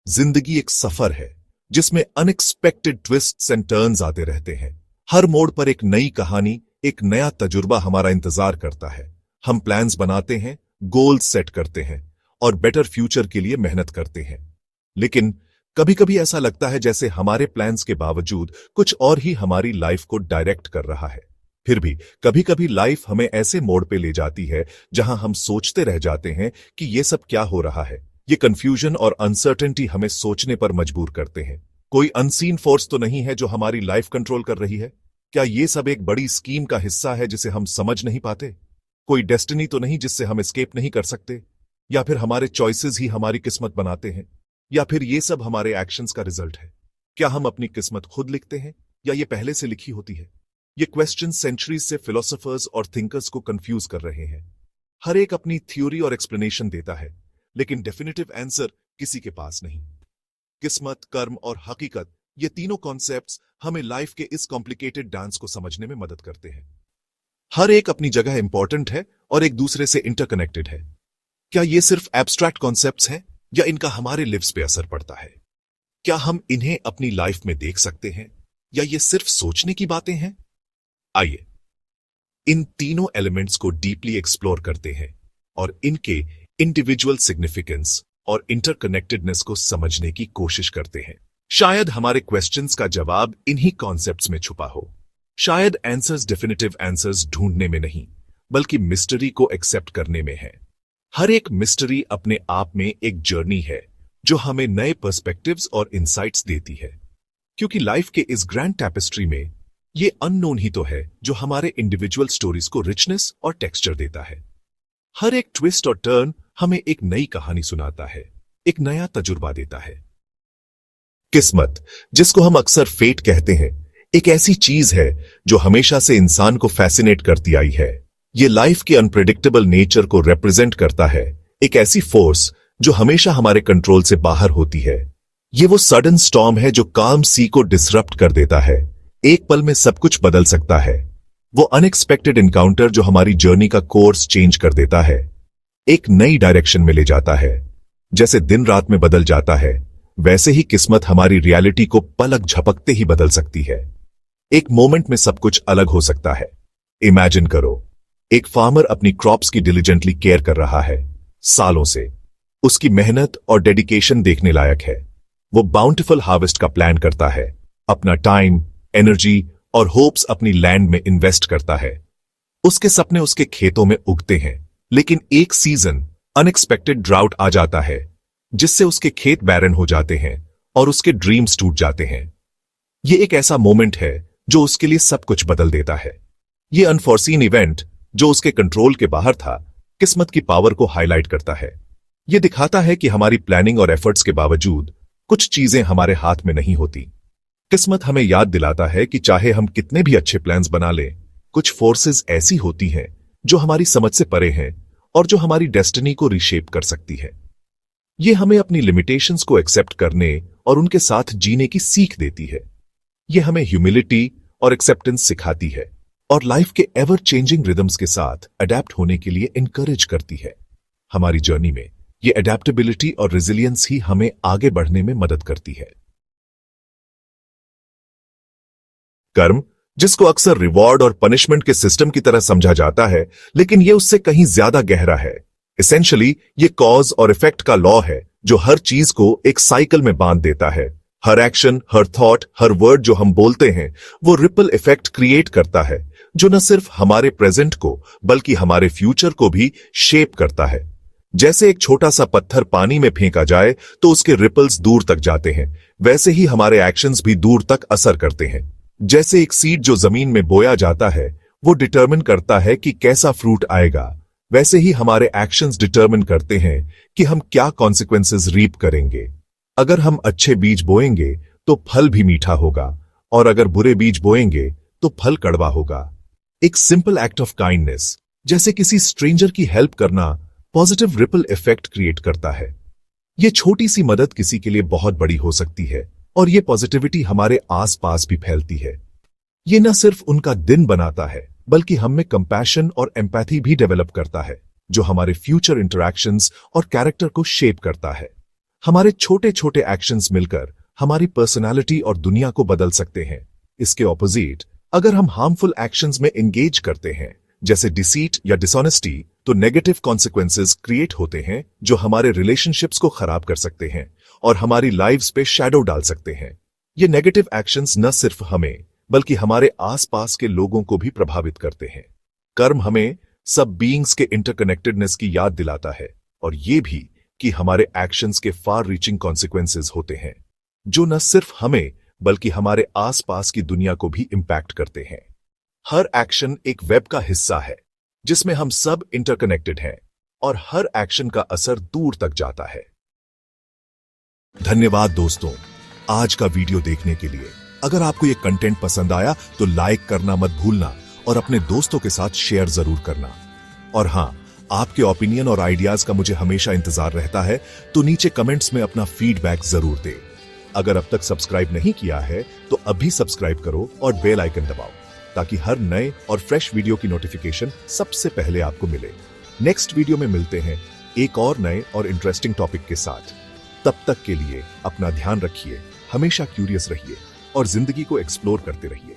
जिंदगी एक सफर है जिसमें अनएक्सपेक्टेड ट्विस्ट्स एंड टर्न्स आते रहते हैं। हर मोड़ पर एक नई कहानी, एक नया तजुर्बा हमारा इंतजार करता है। हम प्लान्स बनाते हैं, गोल्स सेट करते हैं और बेटर फ्यूचर के लिए मेहनत करते हैं। लेकिन कभी कभी ऐसा लगता है जैसे हमारे प्लान्स के बावजूद कुछ और ही हमारी लाइफ को डायरेक्ट कर रहा है। फिर भी कभी कभी लाइफ हमें ऐसे मोड़ पे ले जाती है जहां हम सोचते रह जाते हैं कि ये सब क्या हो रहा है। ये कंफ्यूजन और अनसर्टेनिटी हमें सोचने पर मजबूर करते हैं। कोई अनसीन फोर्स तो नहीं है जो हमारी लाइफ कंट्रोल कर रही है? क्या ये सब एक बड़ी स्कीम का हिस्सा है जिसे हम समझ नहीं पाते? कोई डेस्टिनी तो नहीं जिससे हम एस्केप नहीं कर सकते? या फिर हमारे चॉइसेस ही हमारी किस्मत बनाते हैं? या फिर ये सब हमारे एक्शंस का रिजल्ट है? क्या हम अपनी किस्मत खुद लिखते हैं या ये पहले से लिखी होती है? ये क्वेश्चन सेंचुरीज से फिलोसोफर्स और थिंकर्स को कंफ्यूज कर रहे हैं। हर एक अपनी थ्योरी और एक्सप्लेनेशन देता है, लेकिन डेफिनेटिव आंसर किसी के पास नहीं। किस्मत, कर्म और हकीकत, ये तीनों कॉन्सेप्ट्स हमें लाइफ के इस कॉम्प्लिकेटेड डांस को समझने में मदद करते हैं। हर एक अपनी जगह इंपॉर्टेंट है और एक दूसरे से इंटरकनेक्टेड है। क्या ये सिर्फ एब्स्ट्रैक्ट कॉन्सेप्ट्स हैं या इनका हमारे लिव्स पे असर पड़ता है? क्या हम इन्हें अपनी लाइफ में देख सकते हैं या ये सिर्फ सोचने की बातें हैं? आइए इन तीनों एलिमेंट्स को डीपली एक्सप्लोर करते हैं और इनके इंडिविजुअल सिग्निफिकेंस और इंटरकनेक्टेडनेस को समझने की कोशिश करते हैं। शायद हमारे क्वेश्चंस का जवाब इन्हीं कॉन्सेप्ट्स में छुपा हो। शायद आंसर्स डेफिनेटिव आंसर्स ढूंढने में नहीं, बल्कि मिस्ट्री को एक्सेप्ट करने में है। हर एक मिस्ट्री अपने आप में एक जर्नी है जो हमें नए पर्सपेक्टिव्स और इंसाइट्स देती है। क्योंकि लाइफ के इस ग्रैंड टैपेस्ट्री में ये अननोन ही तो है जो हमारे इंडिविजुअल स्टोरीज को रिचनेस और टेक्सचर देता है। हर एक ट्विस्ट और टर्न हमें एक नई कहानी सुनाता है, एक नया तजुर्बा देता है। किस्मत, जिसको हम अक्सर फेट कहते हैं, एक ऐसी चीज है जो हमेशा से इंसान को फैसिनेट करती आई है। ये लाइफ के अनप्रेडिक्टेबल नेचर को रिप्रेजेंट करता है, एक ऐसी फोर्स जो हमेशा हमारे कंट्रोल से बाहर होती है। ये वो सडन स्टॉर्म है जो काम सी को डिसरप्ट कर देता है, एक पल में सब कुछ बदल सकता है। वो अनएक्सपेक्टेड इनकाउंटर जो हमारी जर्नी का कोर्स चेंज कर देता है, एक नई डायरेक्शन में ले जाता है। जैसे दिन रात में बदल जाता है, वैसे ही किस्मत हमारी रियलिटी को पलक झपकते ही बदल सकती है। एक मोमेंट में सब कुछ अलग हो सकता है। इमेजिन करो, एक फार्मर अपनी क्रॉप्स की डिलिजेंटली केयर कर रहा है सालों से। उसकी मेहनत और डेडिकेशन देखने लायक है। वो बाउंटिफुल हार्वेस्ट का प्लान करता है, अपना टाइम, एनर्जी और होप्स अपनी लैंड में इन्वेस्ट करता है। उसके सपने उसके खेतों में उगते हैं, लेकिन एक सीजन अनएक्सपेक्टेड ड्राउट आ जाता है जिससे उसके खेत बैरन हो जाते हैं और उसके ड्रीम्स टूट जाते हैं। ये एक ऐसा मोमेंट है जो उसके लिए सब कुछ बदल देता है। ये अनफॉर्सीन इवेंट जो उसके कंट्रोल के बाहर था, किस्मत की पावर को हाईलाइट करता है। ये दिखाता है कि हमारी प्लानिंग और एफर्ट्स के बावजूद कुछ चीजें हमारे हाथ में नहीं होती। किस्मत हमें याद दिलाता है कि चाहे हम कितने भी अच्छे प्लान्स बना लें, कुछ फोर्सेस ऐसी होती हैं जो हमारी समझ से परे हैं और जो हमारी डेस्टिनी को रीशेप कर सकती है। ये हमें अपनी लिमिटेशंस को एक्सेप्ट करने और उनके साथ जीने की सीख देती है। ये हमें ह्यूमिलिटी और एक्सेप्टेंस सिखाती है और लाइफ के एवर चेंजिंग रिदम्स के साथ अडेप्ट होने के लिए इनकरेज करती है। हमारी जर्नी में ये अडेप्टेबिलिटी और रेजिलियंस ही हमें आगे बढ़ने में मदद करती है। कर्म, जिसको अक्सर रिवॉर्ड और पनिशमेंट के सिस्टम की तरह समझा जाता है, लेकिन ये उससे कहीं ज्यादा गहरा है। एसेंशियली ये कॉज और इफेक्ट का लॉ है जो हर चीज को एक साइकिल में बांध देता है। हर एक्शन, हर थॉट, हर वर्ड जो हम बोलते हैं, वो रिपल इफेक्ट क्रिएट करता है जो न सिर्फ हमारे प्रेजेंट को बल्कि हमारे फ्यूचर को भी शेप करता है। जैसे एक छोटा सा पत्थर पानी में फेंका जाए तो उसके रिपल्स दूर तक जाते हैं, वैसे ही हमारे एक्शंस भी दूर तक असर करते हैं। जैसे एक सीड जो जमीन में बोया जाता है, वो डिटर्मिन करता है कि कैसा फ्रूट आएगा, वैसे ही हमारे एक्शंस डिटर्मिन करते हैं कि हम क्या कॉन्सिक्वेंसेस रीप करेंगे। अगर हम अच्छे बीज बोएंगे तो फल भी मीठा होगा, और अगर बुरे बीज बोएंगे तो फल कड़वा होगा। एक सिंपल एक्ट ऑफ काइंडनेस, जैसे किसी स्ट्रेंजर की हेल्प करना, पॉजिटिव रिपल इफेक्ट क्रिएट करता है। ये छोटी सी मदद किसी के लिए बहुत बड़ी हो सकती है और ये पॉजिटिविटी हमारे आसपास भी फैलती है। ये न सिर्फ उनका दिन बनाता है, बल्कि हम में कंपैशन और एम्पैथी भी डेवलप करता है, जो हमारे फ्यूचर इंटरैक्शंस और कैरेक्टर को शेप करता है। हमारे छोटे छोटे एक्शंस मिलकर हमारी पर्सनालिटी और दुनिया को बदल सकते हैं। इसके ऑपोजिट, अगर हम हार्मफुल एक्शंस में एंगेज करते हैं, जैसे डिसीट या डिसऑनेस्टी, तो नेगेटिव कॉन्सिक्वेंसेस क्रिएट होते हैं जो हमारे रिलेशनशिप्स को खराब कर सकते हैं और हमारी लाइव्स पे शैडो डाल सकते हैं। ये नेगेटिव एक्शंस न सिर्फ हमें बल्कि हमारे आसपास के लोगों को भी प्रभावित करते हैं। कर्म हमें सब बीइंग्स के इंटरकनेक्टेडनेस की याद दिलाता है और ये भी कि हमारे एक्शंस के फार रीचिंग कॉन्सिक्वेंसेस होते हैं जो न सिर्फ हमें बल्कि हमारे आसपास की दुनिया को भी इंपैक्ट करते हैं। हर एक्शन एक वेब का हिस्सा है जिसमें हम सब इंटरकनेक्टेड हैं और हर एक्शन का असर दूर तक जाता है। धन्यवाद दोस्तों, आज का वीडियो देखने के लिए। अगर आपको ये कंटेंट पसंद आया तो लाइक करना मत भूलना और अपने दोस्तों के साथ शेयर जरूर करना। और हां, आपके ओपिनियन और आइडियाज का मुझे हमेशा इंतजार रहता है, तो नीचे कमेंट्स में अपना फीडबैक जरूर दें। अगर अब तक सब्सक्राइब नहीं किया है तो अभी सब्सक्राइब करो और बेल आइकन दबाओ ताकि हर नए और फ्रेश वीडियो की नोटिफिकेशन सबसे पहले आपको मिले। नेक्स्ट वीडियो में मिलते हैं एक और नए और इंटरेस्टिंग टॉपिक के साथ। तब तक के लिए अपना ध्यान रखिए, हमेशा क्यूरियस रहिए और जिंदगी को एक्सप्लोर करते रहिए।